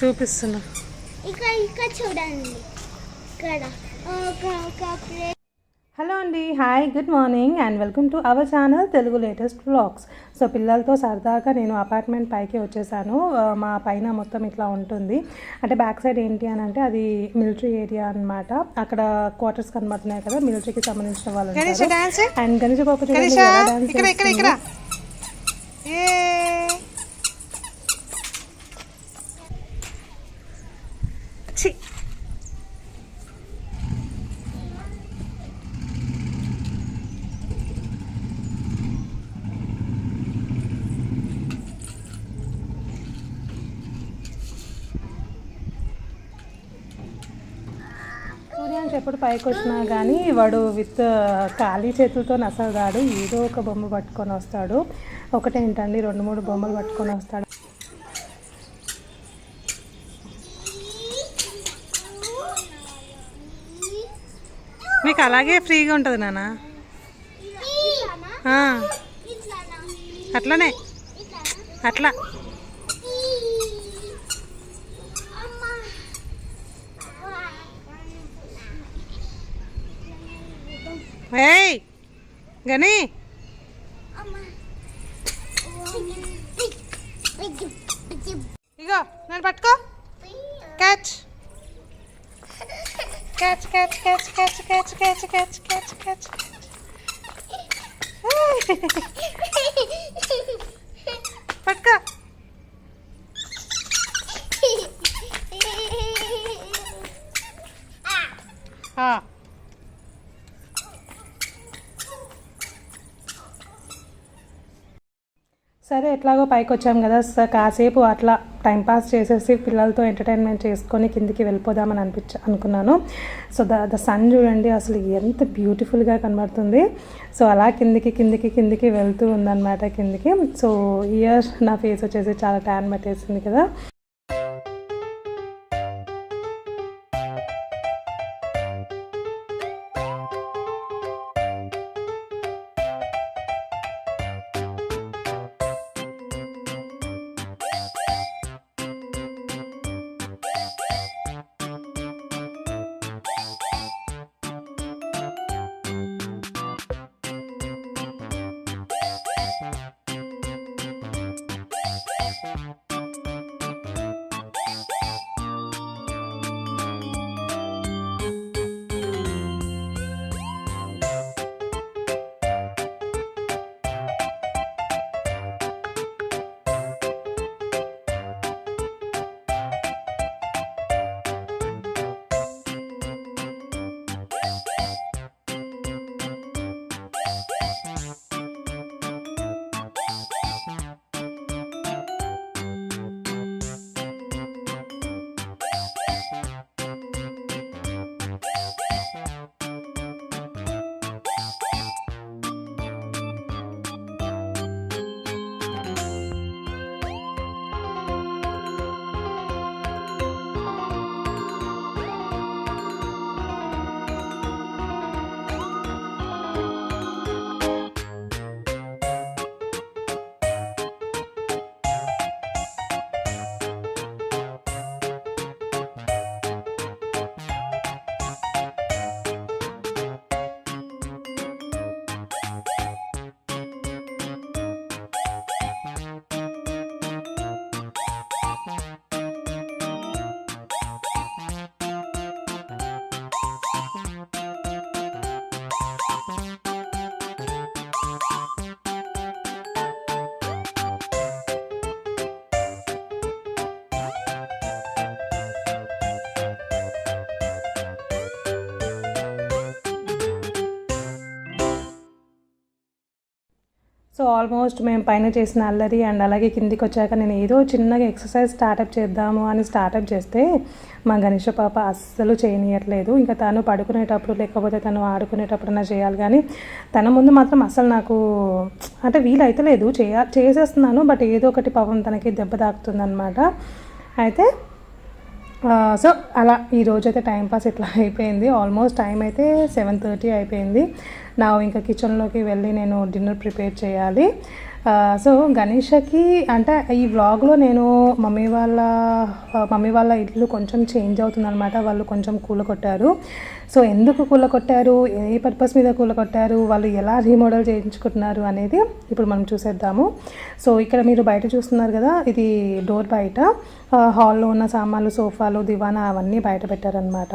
చూపిస్తున్నా. ఇక్కడ చూడండి. ఇక్కడ హలో అండి, hi, good morning and welcome to our channel Telugu latest vlogs. So పిల్లలతో సరదాగా నేను అపార్ట్మెంట్ పైకి వచ్చేసాను. మా పైన మొత్తం ఇట్లా ఉంటుంది. అంటే బ్యాక్ సైడ్ ఏంటి అని అంటే అది మిలిటరీ ఏరియా అనమాట. అక్కడ క్వార్టర్స్ కనబడుతున్నాయి కదా, మిలిటరీకి సంబంధించిన వాళ్ళు. అండ్ గణేష్ బాబు సూర్యానికి ఎప్పుడు పైకి వచ్చినా కానీ వాడు విత్ ఖాళీ చేతులతో అసలు రాడు. ఏదో ఒక బొమ్మ పట్టుకొని వస్తాడు. ఒకటేంటండి 2-3 బొమ్మలు పట్టుకొని వస్తాడు. మీకు అలాగే ఫ్రీగా ఉంటుంది నాన్న. అట్లనే అట్లా ఏయ్ గని ఇగో నన్ను పట్టుకో. Catch catch catch catch catch catch catch catch catch catch పట్టుకో. సరే ఎట్లాగో పైకి వచ్చాం కదా, కాసేపు అట్లా టైంపాస్ చేసేసి పిల్లలతో ఎంటర్టైన్మెంట్ చేసుకొని కిందికి వెళ్ళిపోదామని అనుకున్నాను. సో ద సన్ చూడండి అసలు ఎంత బ్యూటిఫుల్గా కనబడుతుంది. సో అలా కిందికి వెళ్తూ ఉందన్నమాట కిందికి. సో ఇయర్ నా ఫేస్ వచ్చేసి చాలా ట్యాన్ పెట్టేసింది కదా. సో ఆల్మోస్ట్ మేము పైన చేసిన అల్లరి అండ్ అలాగే కిందికి వచ్చాక నేను ఏదో చిన్నగా ఎక్సర్సైజ్ స్టార్టప్ చేద్దాము అని స్టార్టప్ చేస్తే మా గణేష పాప అస్సలు చేయనీయట్లేదు. ఇంకా తను పడుకునేటప్పుడు లేకపోతే తను ఆడుకునేటప్పుడన్నా చేయాలి, కానీ తన ముందు మాత్రం అస్సలు నాకు అంటే వీలు అయితే లేదు. చేసేస్తున్నాను, బట్ ఏదో ఒకటి పాపం తనకి దెబ్బ తాకుతుందన్నమాట. అయితే సో అలా ఈరోజైతే టైంపాస్ ఇట్లా అయిపోయింది. ఆల్మోస్ట్ టైం అయితే 7:30 అయిపోయింది. నా ఇంకా కిచెన్లోకి వెళ్ళి నేను డిన్నర్ ప్రిపేర్ చేయాలి. సో గణేషకి అంటే ఈ వ్లాగ్లో నేను మమ్మీ వాళ్ళ ఇల్లు కొంచెం చేంజ్ అవుతుందన్నమాట. వాళ్ళు కొంచెం కూలగొట్టారు. సో ఎందుకు కూలగొట్టారు, ఏ పర్పస్ మీద కూలగొట్టారు, వాళ్ళు ఎలా రీమోడల్ చేయించుకుంటున్నారు అనేది ఇప్పుడు మనం చూసేద్దాము. సో ఇక్కడ మీరు బయట చూస్తున్నారు కదా, ఇది డోర్ బయట హాల్లో ఉన్న సామాన్లు, సోఫాలు, దివానా అవన్నీ బయట పెట్టారనమాట.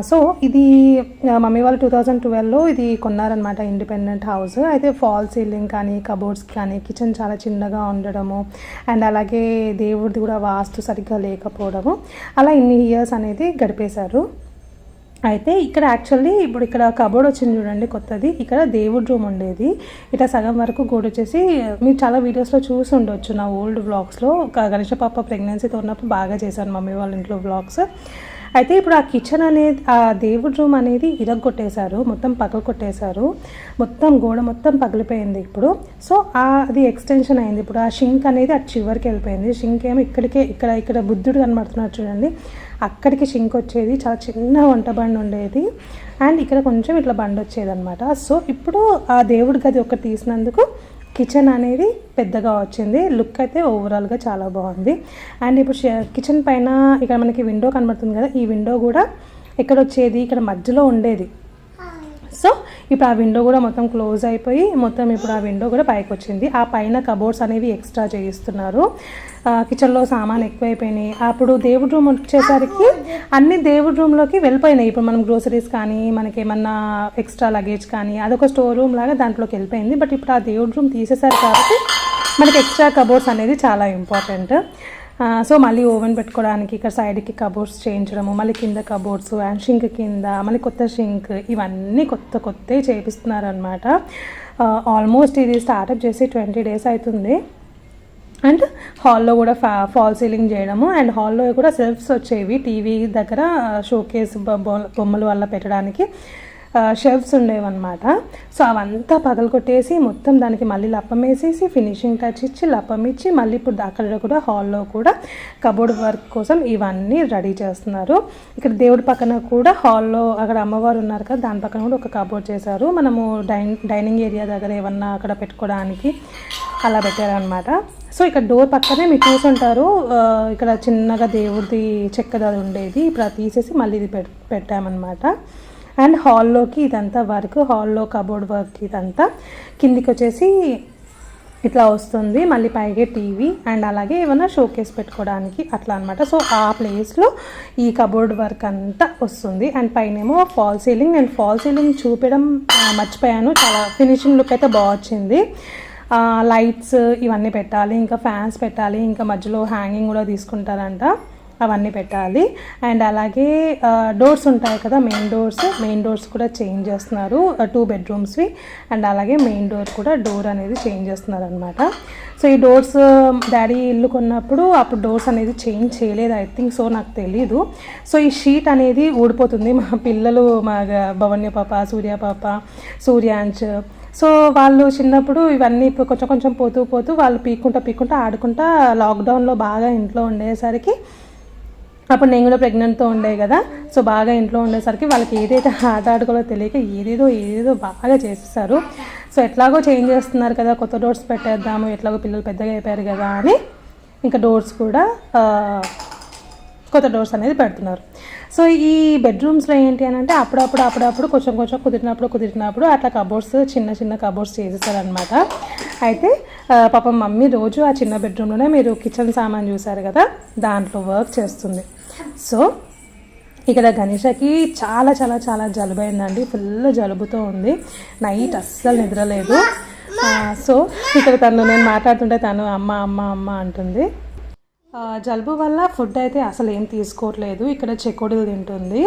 సో ఇది మమ్మీ వాళ్ళు 2012లో ఇది కొన్నారనమాట, ఇండిపెండెంట్ హౌస్. అయితే ఫాల్ సీలింగ్ కానీ, కబోర్డ్స్ కానీ, కిచెన్ చాలా చిన్నగా ఉండడము, అండ్ అలాగే దేవుడిది కూడా వాస్తు సరిగ్గా లేకపోవడము, అలా ఇన్ని ఇయర్స్ అనేది గడిపేశారు. అయితే ఇక్కడ యాక్చువల్లీ ఇప్పుడు ఇక్కడ కబోర్డ్ వచ్చింది చూడండి కొత్తది. ఇక్కడ దేవుడి రూమ్ ఉండేది, ఇట్లా సగం వరకు గోడ వచ్చేసి మీరు చాలా వీడియోస్లో చూసి ఉండొచ్చు నా ఓల్డ్ వ్లాగ్స్లో. గణేష పాప ప్రెగ్నెన్సీతో ఉన్నప్పుడు బాగా చేశాను మమ్మీ వాళ్ళ ఇంట్లో వ్లాగ్స్. అయితే ఇప్పుడు ఆ కిచెన్ అనేది, ఆ దేవుడి రూమ్ అనేది ఇరగొట్టేశారు, మొత్తం పగలగొట్టేశారు, మొత్తం గోడ మొత్తం పగిలిపోయింది ఇప్పుడు. సో అది ఎక్స్టెన్షన్ అయింది. ఇప్పుడు ఆ షింక్ అనేది అటు చివరికి వెళ్ళిపోయింది. షింక్ ఏమో ఇక్కడికే, ఇక్కడ బుద్ధుడు కనబడుతున్నారు చూడండి, అక్కడికి షింక్ వచ్చేది. చాలా చిన్న వంట బండి ఉండేది, అండ్ ఇక్కడ కొంచెం ఇట్లా బండి వచ్చేది అనమాట. సో ఇప్పుడు ఆ దేవుడి గది ఒకటి తీసినందుకు కిచెన్ అనేది పెద్దగా వచ్చింది. లుక్ అయితే ఓవరాల్గా చాలా బాగుంది. అండ్ ఇప్పుడు కిచెన్ పైన ఇక్కడ మనకి విండో కనబడుతుంది కదా, ఈ విండో కూడా ఎక్కడ వచ్చేది, ఇక్కడ మధ్యలో ఉండేది. సో ఇప్పుడు ఆ విండో కూడా మొత్తం క్లోజ్ అయిపోయి మొత్తం ఇప్పుడు ఆ విండో కూడా పైకి వచ్చింది. ఆ పైన కబోర్డ్స్ అనేవి ఎక్స్ట్రా చేయిస్తున్నారు. కిచెన్లో సామాన్ ఎక్కువైపోయినాయి. అప్పుడు దేవుడి రూమ్ వచ్చేసరికి అన్ని దేవుడి రూమ్లోకి వెళ్ళిపోయినాయి. ఇప్పుడు మనం గ్రోసరీస్ కానీ, మనకి ఏమన్నా ఎక్స్ట్రా లగేజ్ కానీ, అదొక స్టోర్ రూమ్ లాగా దాంట్లోకి వెళ్ళిపోయింది. బట్ ఇప్పుడు ఆ దేవుడి రూమ్ తీసేశారు కాబట్టి మనకి ఎక్స్ట్రా కబోర్డ్స్ అనేది చాలా ఇంపార్టెంట్. సో మళ్ళీ ఓవెన్ పెట్టుకోవడానికి ఇక్కడ సైడ్కి కబోర్డ్స్ చేయించడము, మళ్ళీ కింద కబోర్డ్స్ అండ్ షింక్ కింద మళ్ళీ కొత్త షింక్, ఇవన్నీ కొత్తవి చేపిస్తున్నారనమాట. ఆల్మోస్ట్ ఇది స్టార్ట్అప్ చేసి 20 days అవుతుంది. అండ్ హాల్లో కూడా ఫాల్ సీలింగ్ చేయడము, అండ్ హాల్లో కూడా సెల్ఫ్స్ వచ్చేవి టీవీ దగ్గర, షోకేస్ బొమ్మలు వల్ల పెట్టడానికి షెల్ఫ్స్ ఉండేవన్నమాట. సో అవంతా పగలగొట్టేసి మొత్తం దానికి మళ్ళీ లప్పం వేసేసి ఫినిషింగ్ టచ్ ఇచ్చి లప్పం ఇచ్చి మళ్ళీ ఇప్పుడు అక్కడ కూడా హాల్లో కూడా కబోర్డ్ వర్క్ కోసం ఇవన్నీ రెడీ చేస్తున్నారు. ఇక్కడ దేవుడి పక్కన కూడా హాల్లో అక్కడ అమ్మవారు ఉన్నారు కదా, దాని పక్కన కూడా ఒక కబోర్డ్ చేశారు. మనము డైనింగ్ ఏరియా దగ్గర ఏమన్నా అక్కడ పెట్టుకోవడానికి అలా పెట్టారనమాట. సో ఇక్కడ డోర్ పక్కనే మీరు చూసుంటారు, ఇక్కడ చిన్నగా దేవుడిది చెక్కది ఉండేది, ఇప్పుడు అది తీసేసి మళ్ళీ ఇది పెట్టామన్నమాట. అండ్ హాల్లోకి ఇదంతా వర్క్, హాల్లో కబోర్డ్ వర్క్ ఇదంతా కిందికి వచ్చేసి ఇట్లా వస్తుంది. మళ్ళీ పైగా టీవీ అండ్ అలాగే ఏమైనా షోకేస్ పెట్టుకోవడానికి అట్లా అనమాట. సో ఆ ప్లేస్లో ఈ కబోర్డ్ వర్క్ అంతా వస్తుంది. అండ్ పైనేమో ఫాల్ సీలింగ్, నేను ఫాల్ సీలింగ్ చూపించడం మర్చిపోయాను, చాలా ఫినిషింగ్ లుక్ అయితే బాగా వచ్చింది. లైట్స్ ఇవన్నీ పెట్టాలి, ఇంకా ఫ్యాన్స్ పెట్టాలి, ఇంకా మధ్యలో హ్యాంగింగ్ కూడా తీసుకుంటారంట, అవన్నీ పెట్టాలి. అండ్ అలాగే డోర్స్ ఉంటాయి కదా, మెయిన్ డోర్స్ కూడా చేంజ్ చేస్తున్నారు, 2 bedroomsవి. అండ్ అలాగే మెయిన్ డోర్ కూడా డోర్ అనేది చేంజ్ చేస్తున్నారు అనమాట. సో ఈ డోర్స్ డాడీ ఇల్లు కొన్నప్పుడు అప్పుడు డోర్స్ అనేది చేంజ్ చేయలేదు ఐ థింక్, సో నాకు తెలీదు. సో ఈ షీట్ అనేది ఊడిపోతుంది. మా పిల్లలు, మా భవన్య పాప, సూర్య పాప, సూర్యాంశ్, సో వాళ్ళు చిన్నప్పుడు ఇవన్నీ ఇప్పుడు కొంచెం పోతూ వాళ్ళు పీక్కుంటా ఆడుకుంటా లాక్డౌన్లో బాగా ఇంట్లో ఉండేసరికి, అప్పుడు నేను కూడా ప్రెగ్నెంట్తో ఉండే కదా, సో బాగా ఇంట్లో ఉండేసరికి వాళ్ళకి ఏదైతే ఆట ఆడుకోవాలో తెలియక ఏదేదో బాగా చేసేసారు. సో ఎట్లాగో చేంజ్ చేస్తున్నారు కదా, కొత్త డోర్స్ పెట్టేద్దాము, ఎట్లాగో పిల్లలు పెద్దగా అయిపోయారు కదా అని ఇంకా డోర్స్ కూడా కొత్త డోర్స్ అనేది పెడుతున్నారు. సో ఈ బెడ్రూమ్స్లో ఏంటి అని అంటే అప్పుడప్పుడు కొంచెం కుదిరినప్పుడు అట్లా కబోర్డ్స్, చిన్న కబోర్డ్స్ చేసేసారనమాట. అయితే పాపం మమ్మీ రోజు ఆ చిన్న బెడ్రూమ్లోనే మీరు కిచెన్ సామాన్ చూసారు కదా, దాంట్లో వర్క్ చేస్తుంది. సో ఇక్కడ గణేషకి చాలా జలుబైందండి, ఫుల్ జలుబుతో ఉంది, నైట్ అస్సలు నిద్రలేదు. సో ఇక్కడ నేను మాట్లాడుతుంటే తను అమ్మ అంటుంది. జలుబు వల్ల ఫుడ్ అయితే అసలు ఏం తీసుకోవట్లేదు. ఇక్కడ చెకోడీలు తింటుంది,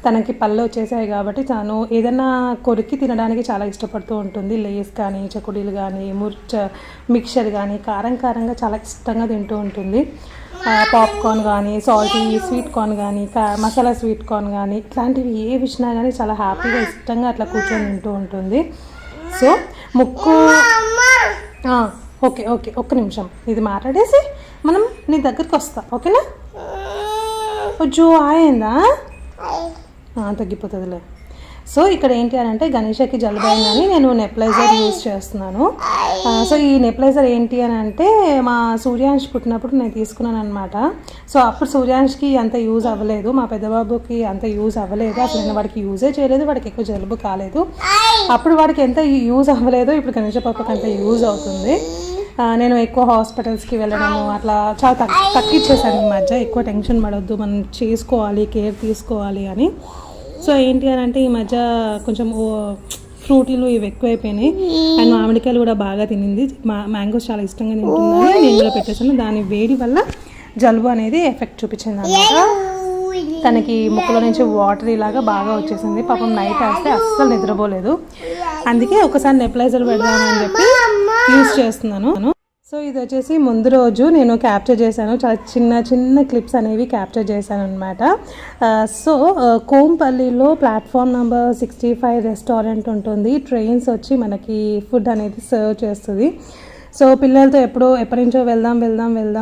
తనకి పళ్ళు వచ్చేసాయి కాబట్టి తను ఏదైనా కొరికి తినడానికి చాలా ఇష్టపడుతూ ఉంటుంది. లేస్ కానీ, చెకోడీలు కానీ, మిక్చర్ కానీ కారంగా చాలా ఇష్టంగా తింటూ ఉంటుంది. పాప్కార్న్ కానీ, సాల్టీ స్వీట్ కార్న్ కానీ, మసాలా స్వీట్ కార్న్ కానీ, ఇట్లాంటివి ఏ ఇచ్చినా కానీ చాలా హ్యాపీగా ఇష్టంగా అట్లా కూర్చొని తింటూ ఉంటుంది. సో ముక్కు ఓకే ఒక్క నిమిషం ఇది మాట్లాడేసి మనం నీ దగ్గరికి వస్తా, ఓకేనా? జో ఆయిందా, తగ్గిపోతుందిలే. సో ఇక్కడ ఏంటి అని అంటే గణేషకి జలుబు అయిందని నేను నెప్లైజర్ యూజ్ చేస్తున్నాను. సో ఈ నెప్లైజర్ ఏంటి అని అంటే మా సూర్యాంష్ పుట్టినప్పుడు నేను తీసుకున్నాను అనమాట. సో అప్పుడు సూర్యాంష్కి అంత యూజ్ అవ్వలేదు, మా పెద్దబాబుకి అంత యూజ్ అవ్వలేదు, అసలు నేను వాడికి యూజే చేయలేదు, వాడికి ఎక్కువ జలుబు కాలేదు. అప్పుడు వాడికి ఎంత యూజ్ అవ్వలేదో ఇప్పుడు గణేష పాపకి అంత యూజ్ అవుతుంది. నేను ఎక్కువ హాస్పిటల్స్కి వెళ్ళడము అట్లా చాలా తగ్గించేసాను ఈ మధ్య. ఎక్కువ టెన్షన్ పడొద్దు, మనం చేసుకోవాలి, కేర్ తీసుకోవాలి అని. సో ఏంటి అని అంటే ఈ మధ్య కొంచెం ఫ్రూటీలు ఇవి ఎక్కువైపోయినాయి అండ్ మామిడికాయలు కూడా బాగా తినింది. మ్యాంగోస్ చాలా ఇష్టంగా తింటుందని నేను కూడా పెట్టేసాను. దాని వేడి వల్ల జలుబు అనేది ఎఫెక్ట్ చూపించింది అన్నమాట. తనకి ముక్కులో నుంచి వాటర్ ఇలాగా బాగా వచ్చేసింది. పాపం నైట్ వేస్తే అస్సలు నిద్రపోలేదు. అందుకే ఒకసారి నెప్లైజర్ పెడదామని చెప్పి యూజ్ చేస్తున్నాను. సో ఇది వచ్చేసి ముందు రోజు నేను క్యాప్చర్ చేశాను, చాలా చిన్న చిన్న క్లిప్స్ అనేవి క్యాప్చర్ చేశాను అనమాట. సో కోంపల్లిలో ప్లాట్ఫామ్ నెంబర్ 65 రెస్టారెంట్ ఉంటుంది. ట్రైన్స్ వచ్చి మనకి ఫుడ్ అనేది సర్వ్ చేస్తుంది. సో పిల్లలతో ఎప్పటి నుంచో వెళ్దాం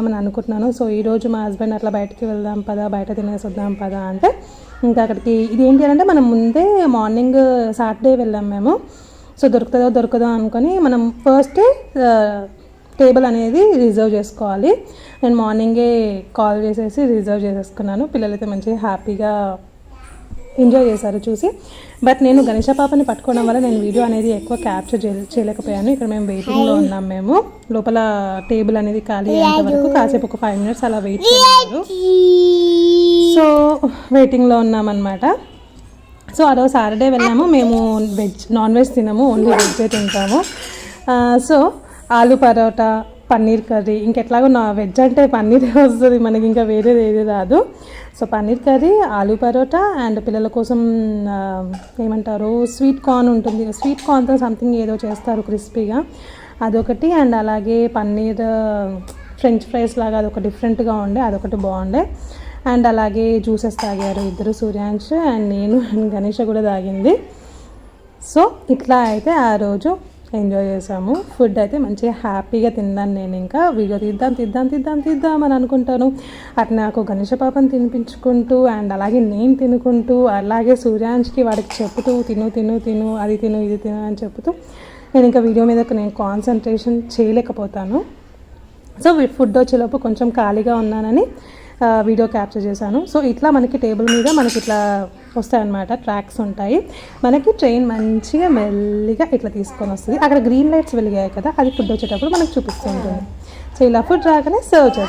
అని అనుకుంటున్నాను. సో ఈరోజు మా హస్బెండ్ అట్లా బయటకి వెళ్దాం పదా, బయట తినేసి వద్దాం పదా అంటే ఇంకా అక్కడికి ఇది ఏంటి అంటే మనం ముందే మార్నింగ్ సాటర్డే వెళ్ళాం మేము. సో దొరకదో అనుకొని మనం ఫస్ట్ టేబుల్ అనేది రిజర్వ్ చేసుకోవాలి. నేను మార్నింగే కాల్ చేసేసి రిజర్వ్ చేసేసుకున్నాను. పిల్లలైతే మంచిగా హ్యాపీగా ఎంజాయ్ చేశారు చూసి. బట్ నేను గణేష పాపని పట్టుకోవడం వల్ల నేను వీడియో అనేది ఎక్కువ క్యాప్చర్ చేయలేకపోయాను. ఇక్కడ మేము వెయిటింగ్లో ఉన్నాం. మేము లోపల టేబుల్ అనేది ఖాళీ అయ్యేంత వరకు కాసేపు ఒక 5 minutes అలా వెయిట్ చేయాలి. సో వెయిటింగ్లో ఉన్నామన్నమాట. సో ఆ రోజు సాటర్డే వెళ్ళాము. మేము నాన్ వెజ్ తినము, ఓన్లీ వెజ్జే తింటాము. సో ఆలు పరోటా, పన్నీర్ కర్రీ, ఇంకెట్లాగో నా వెజ్ అంటే పన్నీర్ వస్తుంది మనకి, ఇంకా వేరేది ఏది రాదు. So paneer curry, aloo paratha and పిల్లల కోసం ఏమంటారు స్వీట్ కార్న్ ఉంటుంది, స్వీట్ కార్న్తో సంథింగ్ ఏదో చేస్తారు క్రిస్పీగా, అదొకటి. అండ్ అలాగే పన్నీర్ ఫ్రెంచ్ ఫ్రైస్ లాగా అదొక డిఫరెంట్గా ఉండే, అదొకటి బాగుండే. అండ్ అలాగే జ్యూసెస్ తాగారు ఇద్దరు, సూర్యాంశ్ అండ్ నేను అండ్ గణేష కూడా తాగింది. సో ఇట్లా అయితే ఆ రోజు ఎంజాయ్ చేసాము. ఫుడ్ అయితే మంచిగా హ్యాపీగా తిన్నాను. నేను ఇంకా వీడియో తీద్దాం అని అనుకుంటాను. అటు నాకు గణేష పాపని తినిపించుకుంటూ అండ్ అలాగే నేను తినుకుంటూ అలాగే సూర్యాంష్కి వాడికి చెప్తూ తిను అది తిను ఇది తిను అని చెప్తూ నేను ఇంకా వీడియో మీద నేను కాన్సన్ట్రేషన్ చేయలేకపోతాను. సో ఫుడ్ వచ్చేలోపు కొంచెం ఖాళీగా ఉన్నానని వీడియో క్యాప్చర్ చేశాను. సో ఇట్లా మనకి టేబుల్ మీద మనకి ఇట్లా వస్తాయన్నమాట, ట్రాక్స్ ఉంటాయి. మనకి ట్రైన్ మంచిగా మెల్లిగా ఇట్లా తీసుకొని వస్తుంది. అక్కడ గ్రీన్ లైట్స్ వెలిగాయి కదా, అది ఫుడ్ వచ్చేటప్పుడు మనకు చూపిస్తూ ఉంటుంది. సో ఇలా ఫుడ్ రాగానే సర్వ్ చేస్తాం.